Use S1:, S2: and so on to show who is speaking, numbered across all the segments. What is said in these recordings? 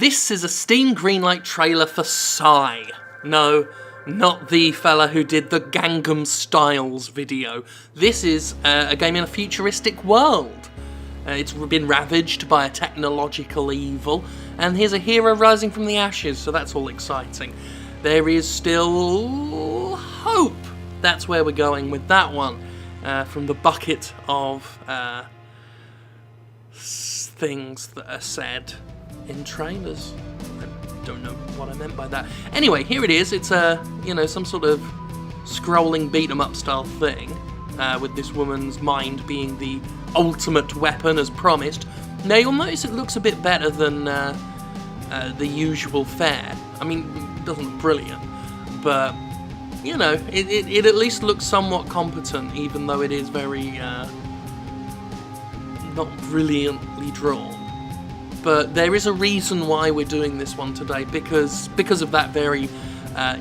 S1: This is a Steam Greenlight trailer for PSI. No, not the fella who did the Gangnam Styles video. This is a game in a futuristic world. It's been ravaged by a technological evil, and here's a hero rising from the ashes, so that's all exciting. There is still hope. That's where we're going with that one. From the bucket of things that are said in trailers. I don't know what I meant by that. Anyway, here it is. It's some sort of scrolling beat-em-up style thing, with this woman's mind being the ultimate weapon as promised. Now you'll notice it looks a bit better than the usual fare. I mean, it doesn't look brilliant, but you know, it at least looks somewhat competent, even though it is very not brilliantly drawn. But there is a reason why we're doing this one today, because of that very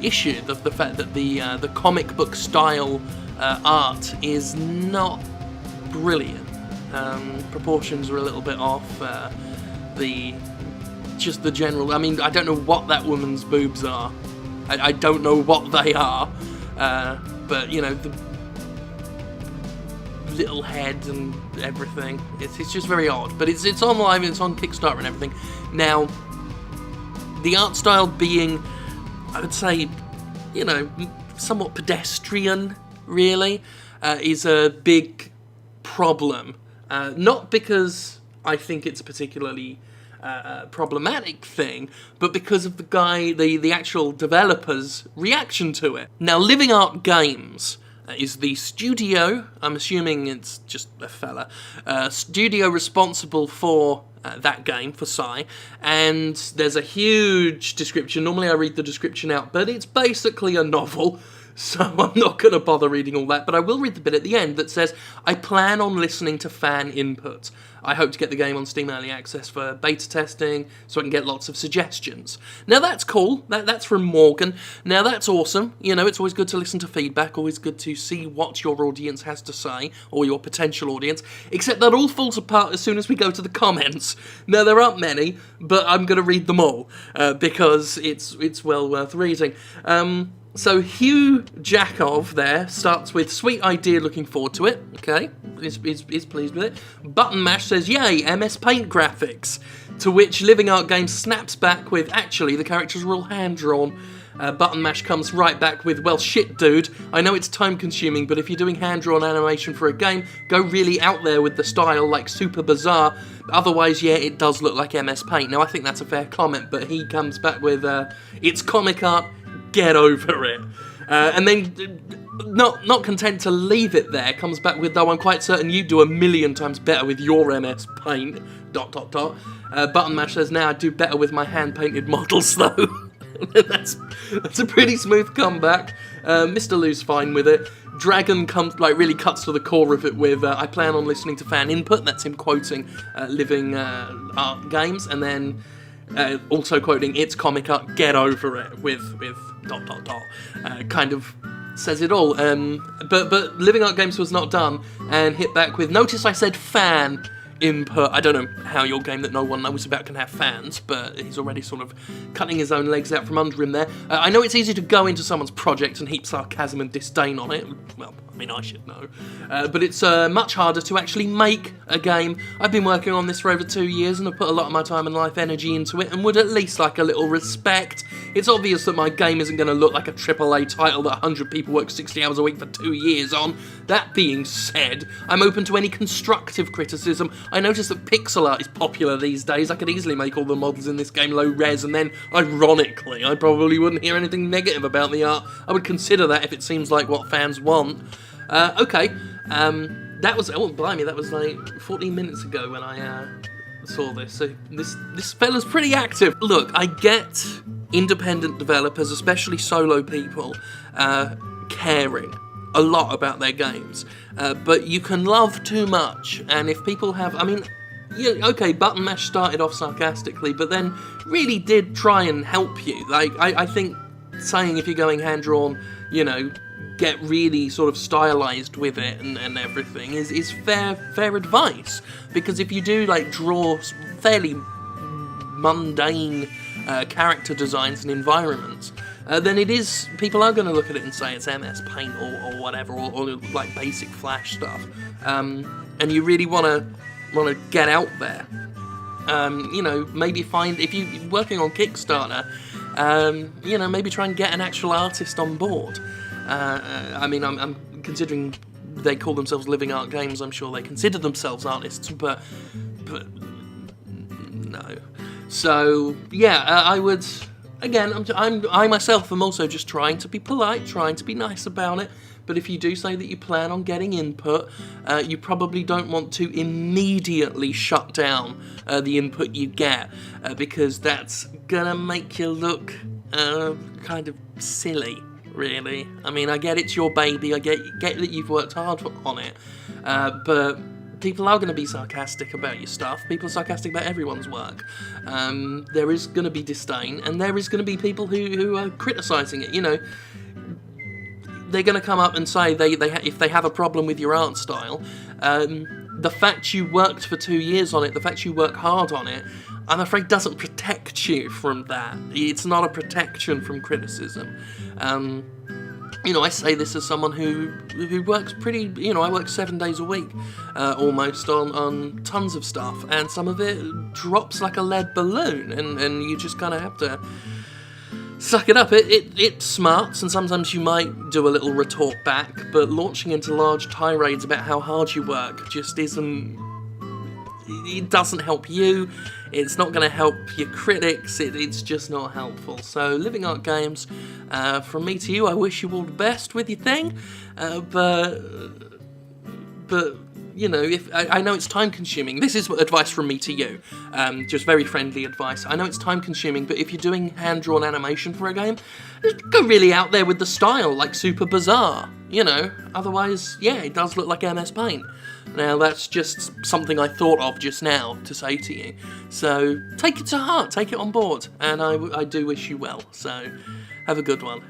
S1: issue, of the fact that the comic book style art is not brilliant. Proportions are a little bit off. Just the general. I mean, I don't know what that woman's boobs are. I don't know what they are. But you know, the little head and everything. It's just very odd. But it's on live, it's on Kickstarter and everything. Now, the art style being, I would say, you know, somewhat pedestrian, really, is a big problem. Not because I think it's a particularly problematic thing, but because of the actual developer's reaction to it. Now, Living Art Games is the studio, I'm assuming it's just a fella, studio responsible for that game, for PSI, and there's a huge description. Normally I read the description out, but it's basically a novel, so I'm not going to bother reading all that, but I will read the bit at the end that says, I plan on listening to fan input. I hope to get the game on Steam Early Access for beta testing, so I can get lots of suggestions. Now that's cool, that's from Morgan. Now that's awesome, you know, it's always good to listen to feedback, always good to see what your audience has to say, or your potential audience, except that all falls apart as soon as we go to the comments. Now there aren't many, but I'm going to read them all, because it's well worth reading. So Hugh Jakov there starts with, sweet idea, looking forward to it. Okay, is pleased with it. Button Mash says, yay, MS Paint graphics. To which Living Art Games snaps back with, actually, the characters are all hand-drawn. Button Mash comes right back with, well, shit, dude. I know it's time-consuming, but if you're doing hand-drawn animation for a game, go really out there with the style, like super bizarre. Otherwise, yeah, it does look like MS Paint. Now, I think that's a fair comment, but he comes back with, it's comic art, get over it. And then, not content to leave it there, comes back with, though I'm quite certain you do 1,000,000 times better with your MS Paint, ... Button Mash says, now I do better with my hand-painted models, though. That's a pretty smooth comeback. Mr. Lou's fine with it. Dragon comes, really cuts to the core of it with, I plan on listening to fan input. That's him quoting Living Art Games, and then also quoting, it's comic art, get over it, with ... Kind of says it all. But Living Art Games was not done, and hit back with, notice I said fan input. I don't know how your game that no one knows about can have fans, but he's already sort of cutting his own legs out from under him there. I know it's easy to go into someone's project and heap sarcasm and disdain on it. Well, I mean, I should know. But it's much harder to actually make a game. I've been working on this for over 2 years, and I've put a lot of my time and life energy into it, and would at least like a little respect. It's obvious that my game isn't going to look like a AAA title that 100 people work 60 hours a week for 2 years on. That being said, I'm open to any constructive criticism. I noticed that pixel art is popular these days. I could easily make all the models in this game low res, and then, ironically, I probably wouldn't hear anything negative about the art. I would consider that if it seems like what fans want. Okay, that was, oh blimey, that was like 14 minutes ago when I saw this, so this fella's pretty active. Look, I get independent developers, especially solo people, caring a lot about their games, but you can love too much, and if people have, I mean, yeah, okay, Button Mash started off sarcastically, but then really did try and help you. Like, I think saying if you're going hand-drawn, you know, get really sort of stylized with it and everything is fair advice, because if you do like draw fairly mundane character designs and environments, then people are going to look at it and say it's MS Paint or whatever, or like basic Flash stuff, and you really want to get out there. Maybe if you're working on Kickstarter, maybe try and get an actual artist on board. I'm considering they call themselves Living Art Games. I'm sure they consider themselves artists, but no. So yeah, I would. Again, I myself am also just trying to be polite, trying to be nice about it. But if you do say that you plan on getting input, you probably don't want to immediately shut down the input you get, because that's gonna make you look kind of silly, really. I mean, I get it's your baby, I get that you've worked hard on it, but people are going to be sarcastic about your stuff. People are sarcastic about everyone's work. There is going to be disdain, and there is going to be people who are criticising it. They're going to come up and say if they have a problem with your art style, the fact you worked for 2 years on it, the fact you work hard on it, I'm afraid doesn't protect you from that. It's not a protection from criticism. I say this as someone who works pretty, I work 7 days a week, almost, on tons of stuff, and some of it drops like a lead balloon, and you just kind of have to suck it up. It smarts, and sometimes you might do a little retort back, but launching into large tirades about how hard you work just isn't. It doesn't help you. It's not going to help your critics. It's just not helpful. So, Living Art Games, from me to you, I wish you all the best with your thing. But if I know it's time-consuming. This is advice from me to you. Just very friendly advice. I know it's time-consuming, but if you're doing hand-drawn animation for a game, just go really out there with the style, like super bizarre. Otherwise, yeah, it does look like MS Paint. Now, that's just something I thought of just now to say to you. So, take it to heart, take it on board, and I do wish you well. So, have a good one.